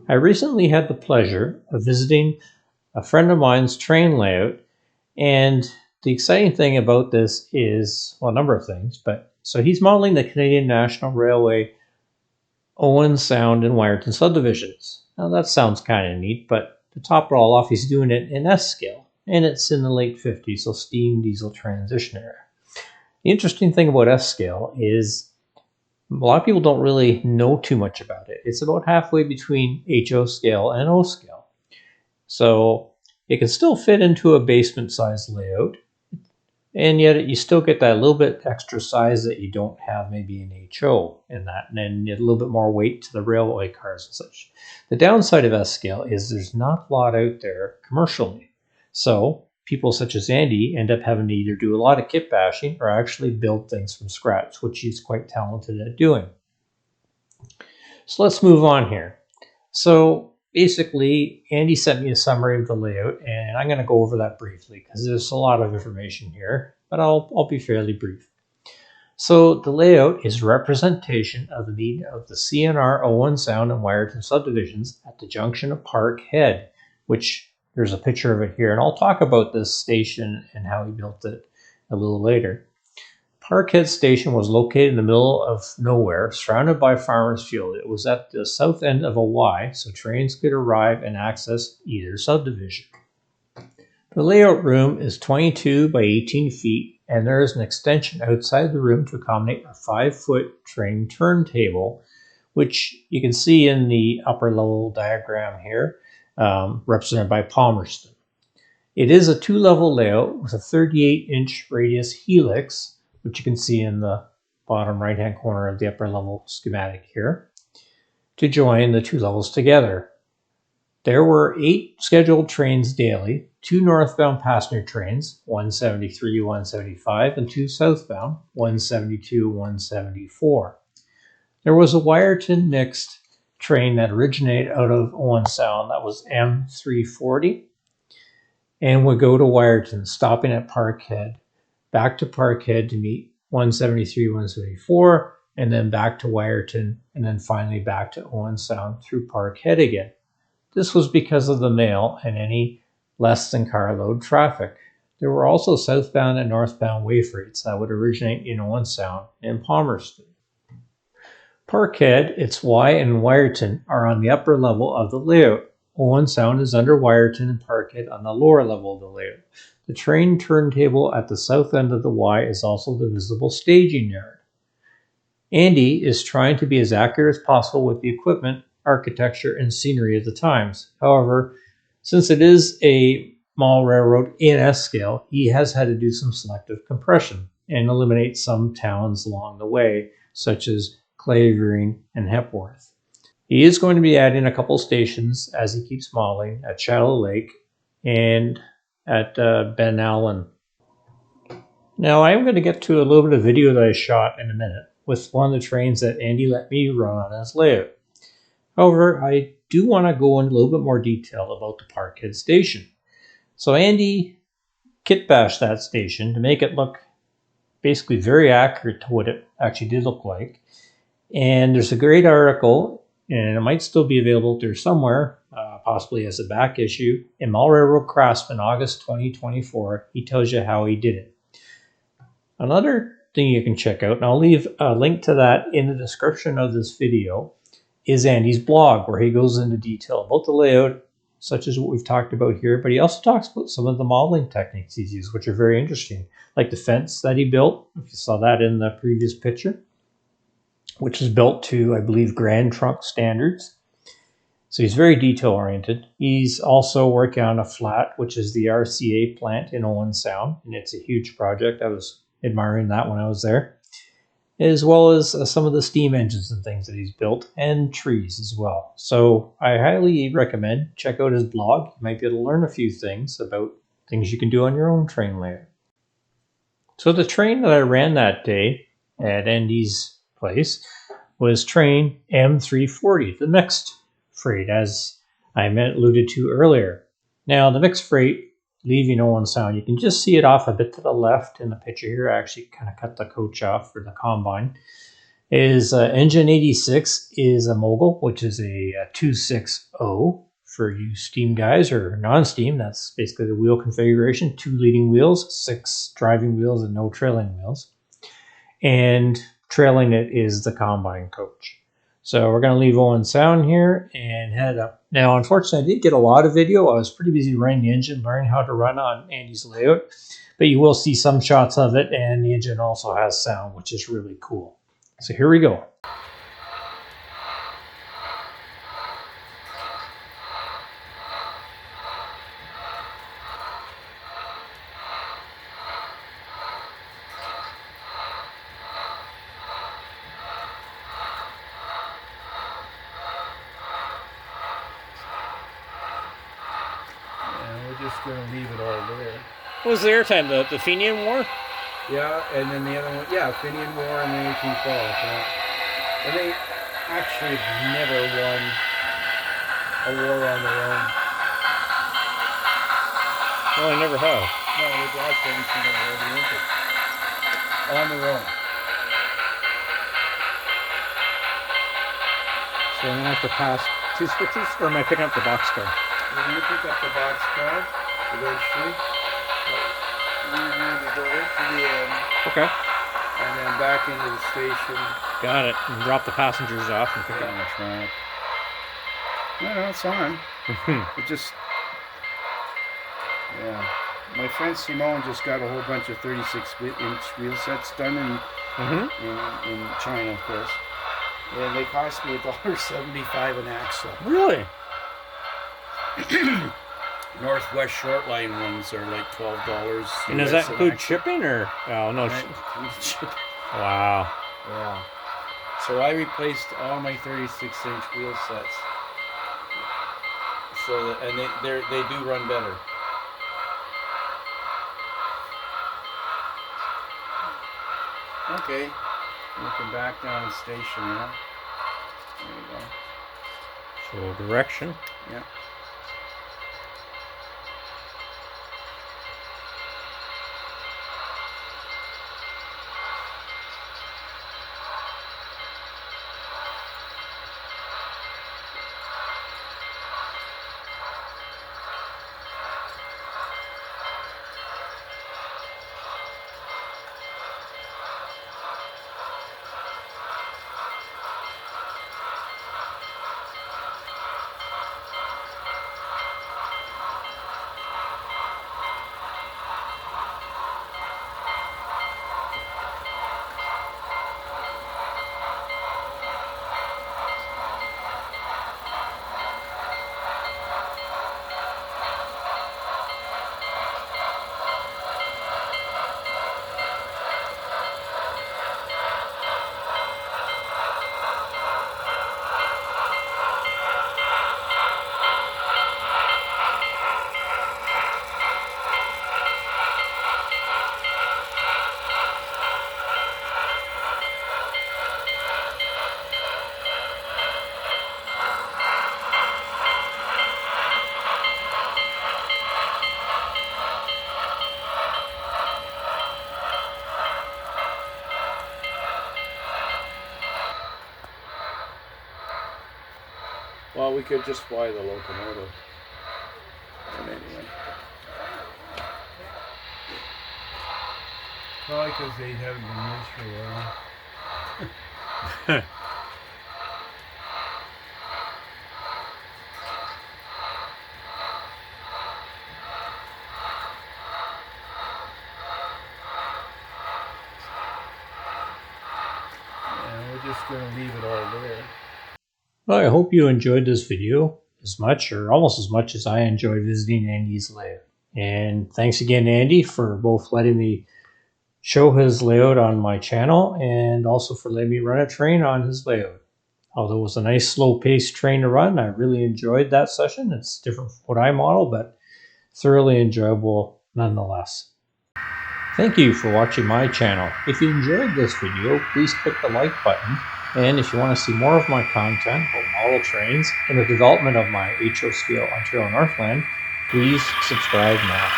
I recently had the pleasure of visiting a friend of mine's train layout, and the exciting thing about this is, well, a number of things, but so he's modeling the Canadian National Railway Owen Sound and Wiarton Subdivisions. Now that sounds kind of neat, but to top it all off, he's doing it in S scale, and it's in the late 50s, so steam diesel transition era. The interesting thing about S scale is a lot of people don't really know too much about it. It's about halfway between HO scale and O scale. So it can still fit into a basement size layout, and yet you still get that little bit extra size that you don't have maybe in HO in that, and then you get a little bit more weight to the railway cars and such. The downside of S scale is there's not a lot out there commercially. So people such as Andy end up having to either do a lot of kit bashing or actually build things from scratch, which he's quite talented at doing. So let's move on here. So basically, Andy sent me a summary of the layout, and I'm going to go over that briefly because there's a lot of information here, but I'll be fairly brief. So the layout is representation of the meeting of the CNR Owen Sound and Wiarton Subdivisions at the junction of Park Head, which there's a picture of it here, and I'll talk about this station and how he built it a little later. Parkhead Station was located in the middle of nowhere, surrounded by farmers' field. It was at the south end of a Y, so trains could arrive and access either subdivision. The layout room is 22 by 18 feet, and there is an extension outside the room to accommodate a 5-foot train turntable, which you can see in the upper level diagram here, represented by Palmerston. It is a 2-level layout with a 38-inch radius helix, which you can see in the bottom right-hand corner of the upper level schematic here, to join the 2 levels together. There were 8 scheduled trains daily, 2 northbound passenger trains, 173, 175, and 2 southbound, 172, 174. There was a Wiarton mixed train that originated out of Owen Sound, that was M340, and would go to Wiarton, stopping at Parkhead, back to Parkhead to meet 173, 174, and then back to Wiarton, and then finally back to Owen Sound through Parkhead again. This was because of the mail and any less than carload traffic. There were also southbound and northbound way freights that would originate in Owen Sound and Palmerston. Parkhead, its Y, and Wiarton are on the upper level of the layout. Owen Sound is under Wiarton and Parkhead on the lower level of the layout. The train turntable at the south end of the Y is also the visible staging yard. Andy is trying to be as accurate as possible with the equipment, architecture, and scenery of the times. However, since it is a mall railroad in S scale, he has had to do some selective compression and eliminate some towns along the way, such as Clavering and Hepworth. He is going to be adding a couple stations as he keeps modeling at Shadow Lake and at Ben Allen. Now I am going to get to a little bit of video that I shot in a minute with one of the trains that Andy let me run on his layout. However, I do want to go into a little bit more detail about the Parkhead station. So Andy kit bashed that station to make it look basically very accurate to what it actually did look like. And there's a great article, and it might still be available there somewhere, possibly as a back issue, in Mall Railroad Craftsman, August 2024. He tells you how he did it. Another thing you can check out, and I'll leave a link to that in the description of this video, is Andy's blog, where he goes into detail about the layout, such as what we've talked about here, but he also talks about some of the modeling techniques he's used, which are very interesting, like the fence that he built, if you saw that in the previous picture, which is built to, I believe, Grand Trunk standards. So he's very detail-oriented. He's also working on a flat, which is the RCA plant in Owen Sound, and it's a huge project. I was admiring that when I was there, as well as some of the steam engines and things that he's built, and trees as well. So I highly recommend check out his blog. You might be able to learn a few things about things you can do on your own train layout. So the train that I ran that day at Andy's place was train M340, the mixed freight, as I alluded to earlier. Now, the mixed freight leaving Owen Sound, you can just see it off a bit to the left in the picture here. I actually kind of cut the coach off for the combine. Is engine 86 is a mogul, which is a 260 for you steam guys, or non-steam. That's basically the wheel configuration: 2 leading wheels, 6 driving wheels, and no trailing wheels. And trailing it is the combine coach. So we're going to leave Owen Sound here and head up. Now, unfortunately, I didn't get a lot of video. I was pretty busy running the engine, learning how to run on Andy's layout. But you will see some shots of it, and the engine also has sound, which is really cool. So here we go. We're just going to leave it all there. What was the airtime? The Fenian War? Yeah, and then the other one, yeah, Fenian War and the 18th Fall. Yeah. And they actually never won a war on their own. Well, I never have. No, they've lost every single war of the Olympics. On their own. So I'm going to have to pass 2 switches, or am I picking up the boxcar? When you pick up the boxcar, eventually, we're going to go right to the end. Okay. And then back into the station. Got it. And drop the passengers off and pick up. That's right. No, it's on. It just, yeah. My friend Simone just got a whole bunch of 36-inch wheel sets done in China, of course. And they cost me $1.75 an axle. Really? Northwest Shortline ones are like $12. And does that include shipping, or? Oh, no. Wow. Yeah. So I replaced all my 36-inch wheel sets. So that, and they do run better. Okay. Looking back down the station now. There you go. So direction. Yeah. Well, we could just fly the locomotive. But anyway. Probably because they haven't been used for a while. Yeah, we're just going to leave it all there. Well, I hope you enjoyed this video as much, or almost as much, as I enjoyed visiting Andy's layout. And thanks again, Andy, for both letting me show his layout on my channel and also for letting me run a train on his layout. Although it was a nice slow-paced train to run, I really enjoyed that session. It's different from what I model, but thoroughly enjoyable nonetheless. Thank you for watching my channel. If you enjoyed this video, please click the like button. And if you want to see more of my content about model trains and the development of my HO scale Ontario Northland, please subscribe now.